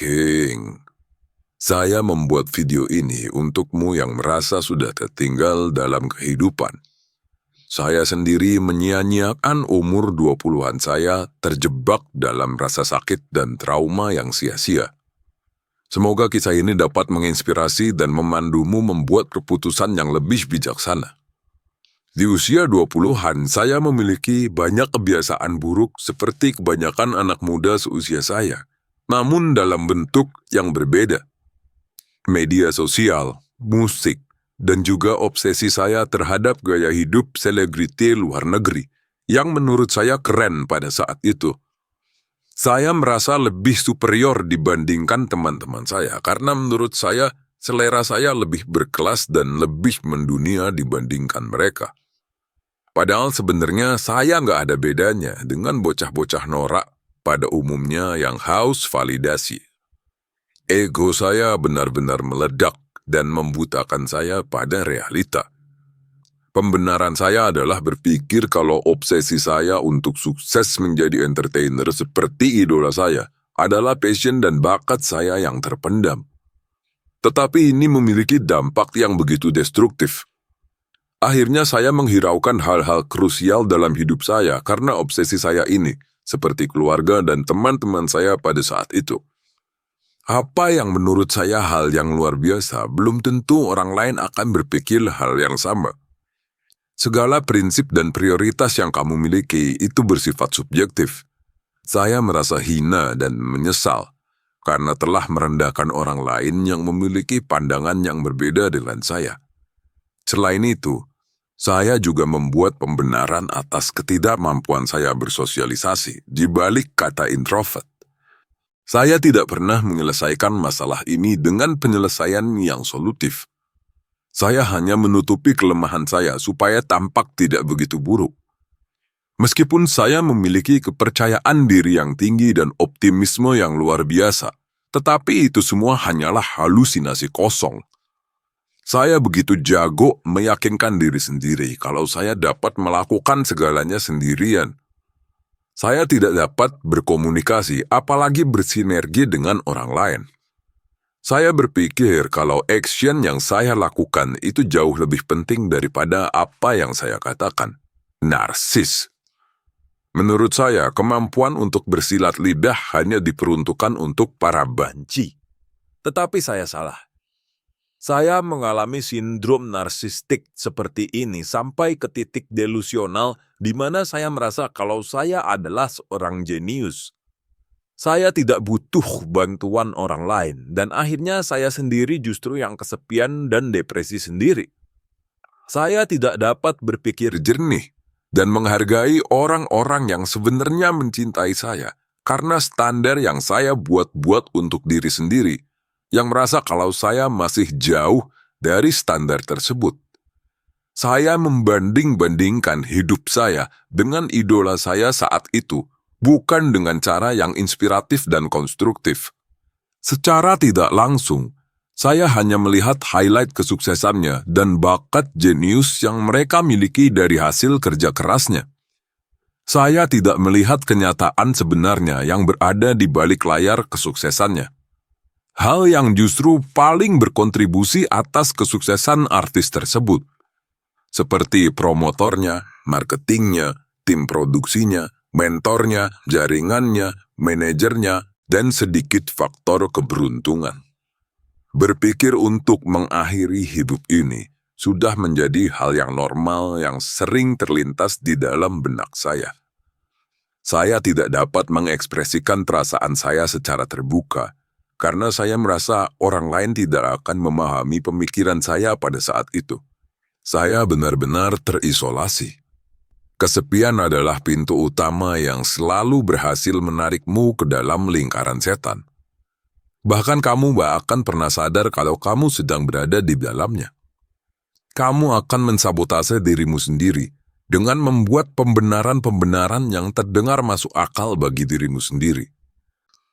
King. Saya membuat video ini untukmu yang merasa sudah tertinggal dalam kehidupan. Saya sendiri menyia-nyiakan umur 20-an saya terjebak dalam rasa sakit dan trauma yang sia-sia. Semoga kisah ini dapat menginspirasi dan memandumu membuat keputusan yang lebih bijaksana. Di usia 20-an, saya memiliki banyak kebiasaan buruk seperti kebanyakan anak muda seusia saya, namun dalam bentuk yang berbeda. Media sosial, musik, dan juga obsesi saya terhadap gaya hidup selebriti luar negeri yang menurut saya keren pada saat itu. Saya merasa lebih superior dibandingkan teman-teman saya karena menurut saya selera saya lebih berkelas dan lebih mendunia dibandingkan mereka. Padahal sebenarnya saya nggak ada bedanya dengan bocah-bocah norak pada umumnya yang haus validasi. Ego saya benar-benar meledak dan membutakan saya pada realita. Pembenaran saya adalah berpikir kalau obsesi saya untuk sukses menjadi entertainer seperti idola saya adalah passion dan bakat saya yang terpendam. Tetapi ini memiliki dampak yang begitu destruktif. Akhirnya saya menghiraukan hal-hal krusial dalam hidup saya karena obsesi saya ini, seperti keluarga dan teman-teman saya pada saat itu. Apa yang menurut saya hal yang luar biasa, belum tentu orang lain akan berpikir hal yang sama. Segala prinsip dan prioritas yang kamu miliki itu bersifat subjektif. Saya merasa hina dan menyesal karena telah merendahkan orang lain yang memiliki pandangan yang berbeda dengan saya. Selain itu, saya juga membuat pembenaran atas ketidakmampuan saya bersosialisasi di balik kata introvert. Saya tidak pernah menyelesaikan masalah ini dengan penyelesaian yang solutif. Saya hanya menutupi kelemahan saya supaya tampak tidak begitu buruk. Meskipun saya memiliki kepercayaan diri yang tinggi dan optimisme yang luar biasa, tetapi itu semua hanyalah halusinasi kosong. Saya begitu jago meyakinkan diri sendiri kalau saya dapat melakukan segalanya sendirian. Saya tidak dapat berkomunikasi, apalagi bersinergi dengan orang lain. Saya berpikir kalau action yang saya lakukan itu jauh lebih penting daripada apa yang saya katakan. Narsis. Menurut saya, kemampuan untuk bersilat lidah hanya diperuntukkan untuk para banci. Tetapi saya salah. Saya mengalami sindrom narsistik seperti ini sampai ke titik delusional di mana saya merasa kalau saya adalah seorang jenius. Saya tidak butuh bantuan orang lain dan akhirnya saya sendiri justru yang kesepian dan depresi sendiri. Saya tidak dapat berpikir jernih dan menghargai orang-orang yang sebenarnya mencintai saya karena standar yang saya buat-buat untuk diri sendiri, yang merasa kalau saya masih jauh dari standar tersebut. Saya membanding-bandingkan hidup saya dengan idola saya saat itu, bukan dengan cara yang inspiratif dan konstruktif. Secara tidak langsung, saya hanya melihat highlight kesuksesannya dan bakat jenius yang mereka miliki dari hasil kerja kerasnya. Saya tidak melihat kenyataan sebenarnya yang berada di balik layar kesuksesannya. Hal yang justru paling berkontribusi atas kesuksesan artis tersebut, seperti promotornya, marketingnya, tim produksinya, mentornya, jaringannya, manajernya, dan sedikit faktor keberuntungan. Berpikir untuk mengakhiri hidup ini sudah menjadi hal yang normal yang sering terlintas di dalam benak saya. Saya tidak dapat mengekspresikan perasaan saya secara terbuka, karena saya merasa orang lain tidak akan memahami pemikiran saya pada saat itu. Saya benar-benar terisolasi. Kesepian adalah pintu utama yang selalu berhasil menarikmu ke dalam lingkaran setan. Bahkan kamu gak akan pernah sadar kalau kamu sedang berada di dalamnya. Kamu akan mensabotase dirimu sendiri dengan membuat pembenaran-pembenaran yang terdengar masuk akal bagi dirimu sendiri.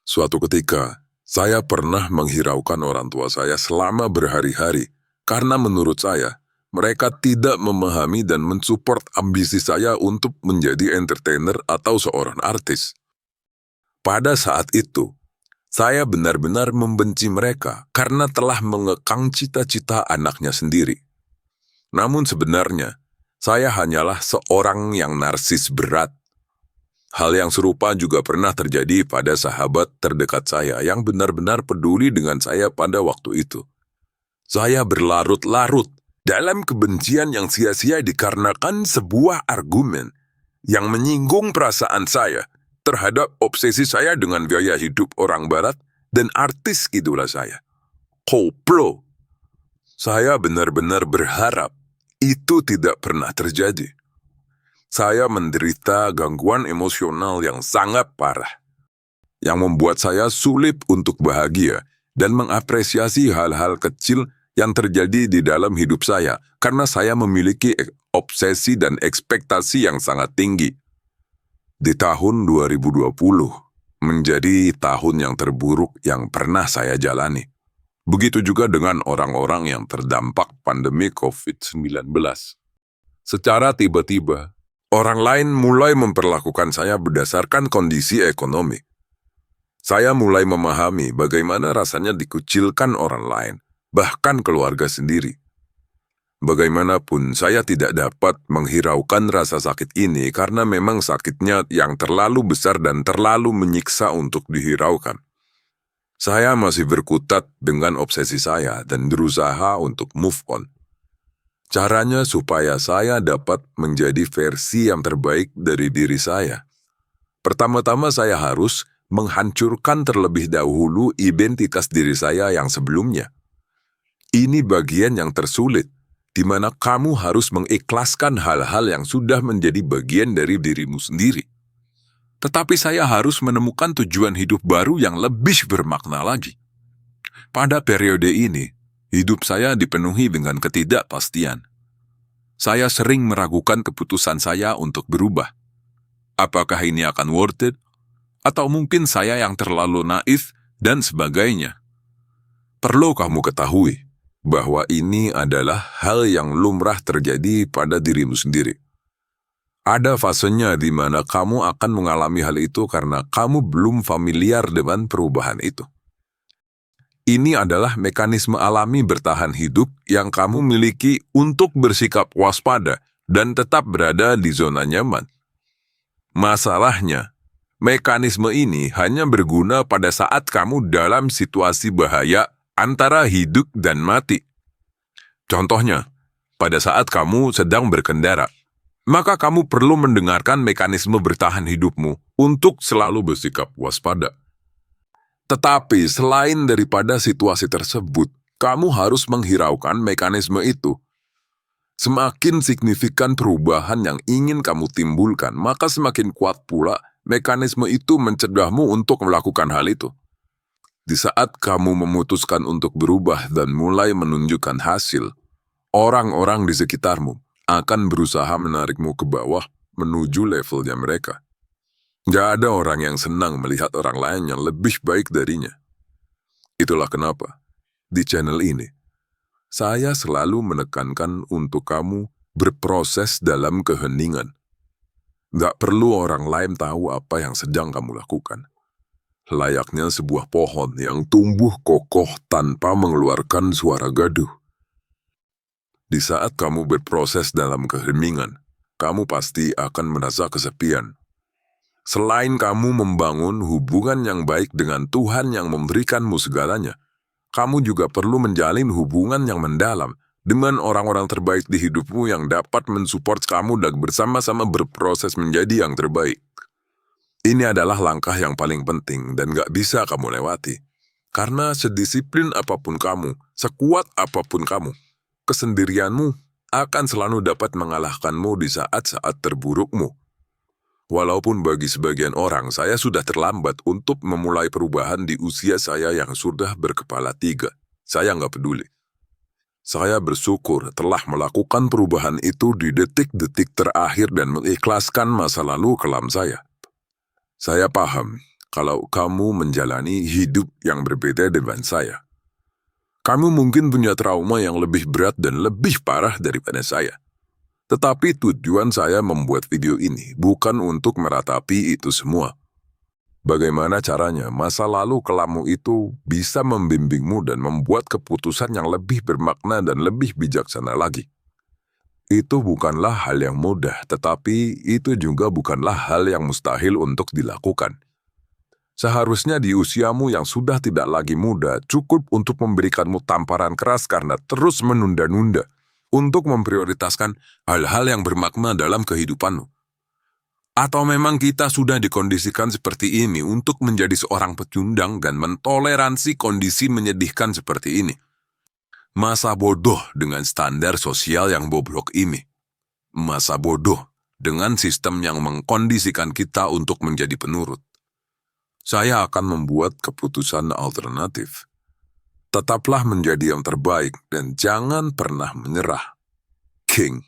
Suatu ketika, saya pernah menghiraukan orang tua saya selama berhari-hari karena menurut saya, mereka tidak memahami dan mensupport ambisi saya untuk menjadi entertainer atau seorang artis. Pada saat itu, Saya benar-benar membenci mereka karena telah mengekang cita-cita anaknya sendiri. Namun sebenarnya, saya hanyalah seorang yang narsis berat. Hal yang serupa juga pernah terjadi pada sahabat terdekat saya yang benar-benar peduli dengan saya pada waktu itu. Saya berlarut-larut dalam kebencian yang sia-sia dikarenakan sebuah argumen yang menyinggung perasaan saya terhadap obsesi saya dengan gaya hidup orang barat dan artis idola saya, Koplo. Saya benar-benar berharap itu tidak pernah terjadi. Saya menderita gangguan emosional yang sangat parah, yang membuat saya sulit untuk bahagia dan mengapresiasi hal-hal kecil yang terjadi di dalam hidup saya karena saya memiliki obsesi dan ekspektasi yang sangat tinggi. Di tahun 2020 menjadi tahun yang terburuk yang pernah saya jalani. Begitu juga dengan orang-orang yang terdampak pandemi COVID-19. Secara tiba-tiba, orang lain mulai memperlakukan saya berdasarkan kondisi ekonomi. Saya mulai memahami bagaimana rasanya dikucilkan orang lain, bahkan keluarga sendiri. Bagaimanapun, saya tidak dapat menghiraukan rasa sakit ini karena memang sakitnya yang terlalu besar dan terlalu menyiksa untuk dihiraukan. Saya masih berkutat dengan obsesi saya dan berusaha untuk move on. Caranya supaya saya dapat menjadi versi yang terbaik dari diri saya. Pertama-tama saya harus menghancurkan terlebih dahulu identitas diri saya yang sebelumnya. Ini bagian yang tersulit, di mana kamu harus mengikhlaskan hal-hal yang sudah menjadi bagian dari dirimu sendiri. Tetapi saya harus menemukan tujuan hidup baru yang lebih bermakna lagi. Pada periode ini, hidup saya dipenuhi dengan ketidakpastian. Saya sering meragukan keputusan saya untuk berubah. Apakah ini akan worth it? Atau mungkin saya yang terlalu naif dan sebagainya. Perlu kamu ketahui bahwa ini adalah hal yang lumrah terjadi pada dirimu sendiri. Ada fasenya di mana kamu akan mengalami hal itu karena kamu belum familiar dengan perubahan itu. Ini adalah mekanisme alami bertahan hidup yang kamu miliki untuk bersikap waspada dan tetap berada di zona nyaman. Masalahnya, mekanisme ini hanya berguna pada saat kamu dalam situasi bahaya antara hidup dan mati. Contohnya, pada saat kamu sedang berkendara, maka kamu perlu mendengarkan mekanisme bertahan hidupmu untuk selalu bersikap waspada. Tetapi selain daripada situasi tersebut, kamu harus menghiraukan mekanisme itu. Semakin signifikan perubahan yang ingin kamu timbulkan, maka semakin kuat pula mekanisme itu mencegahmu untuk melakukan hal itu. Di saat kamu memutuskan untuk berubah dan mulai menunjukkan hasil, orang-orang di sekitarmu akan berusaha menarikmu ke bawah menuju levelnya mereka. Gak ada orang yang senang melihat orang lain yang lebih baik darinya. Itulah kenapa, di channel ini, saya selalu menekankan untuk kamu berproses dalam keheningan. Gak perlu orang lain tahu apa yang sedang kamu lakukan. Layaknya sebuah pohon yang tumbuh kokoh tanpa mengeluarkan suara gaduh. Di saat kamu berproses dalam keheningan, kamu pasti akan merasa kesepian. Selain kamu membangun hubungan yang baik dengan Tuhan yang memberikanmu segalanya, kamu juga perlu menjalin hubungan yang mendalam dengan orang-orang terbaik di hidupmu yang dapat mensupport kamu dan bersama-sama berproses menjadi yang terbaik. Ini adalah langkah yang paling penting dan gak bisa kamu lewati. Karena sedisiplin apapun kamu, sekuat apapun kamu, kesendirianmu akan selalu dapat mengalahkanmu di saat-saat terburukmu. Walaupun bagi sebagian orang saya sudah terlambat untuk memulai perubahan di usia saya yang sudah berkepala 3, saya nggak peduli. Saya bersyukur telah melakukan perubahan itu di detik-detik terakhir dan mengikhlaskan masa lalu kelam saya. Saya paham kalau kamu menjalani hidup yang berbeda dengan saya. Kamu mungkin punya trauma yang lebih berat dan lebih parah daripada saya. Tetapi tujuan saya membuat video ini bukan untuk meratapi itu semua. Bagaimana caranya masa lalu kelammu itu bisa membimbingmu dan membuat keputusan yang lebih bermakna dan lebih bijaksana lagi? Itu bukanlah hal yang mudah, tetapi itu juga bukanlah hal yang mustahil untuk dilakukan. Seharusnya di usiamu yang sudah tidak lagi muda, cukup untuk memberikanmu tamparan keras karena terus menunda-nunda untuk memprioritaskan hal-hal yang bermakna dalam kehidupanmu. Atau memang kita sudah dikondisikan seperti ini untuk menjadi seorang pecundang dan mentoleransi kondisi menyedihkan seperti ini? Masa bodoh dengan standar sosial yang bobrok ini. Masa bodoh dengan sistem yang mengkondisikan kita untuk menjadi penurut. Saya akan membuat keputusan alternatif. Tetaplah menjadi yang terbaik dan jangan pernah menyerah. King.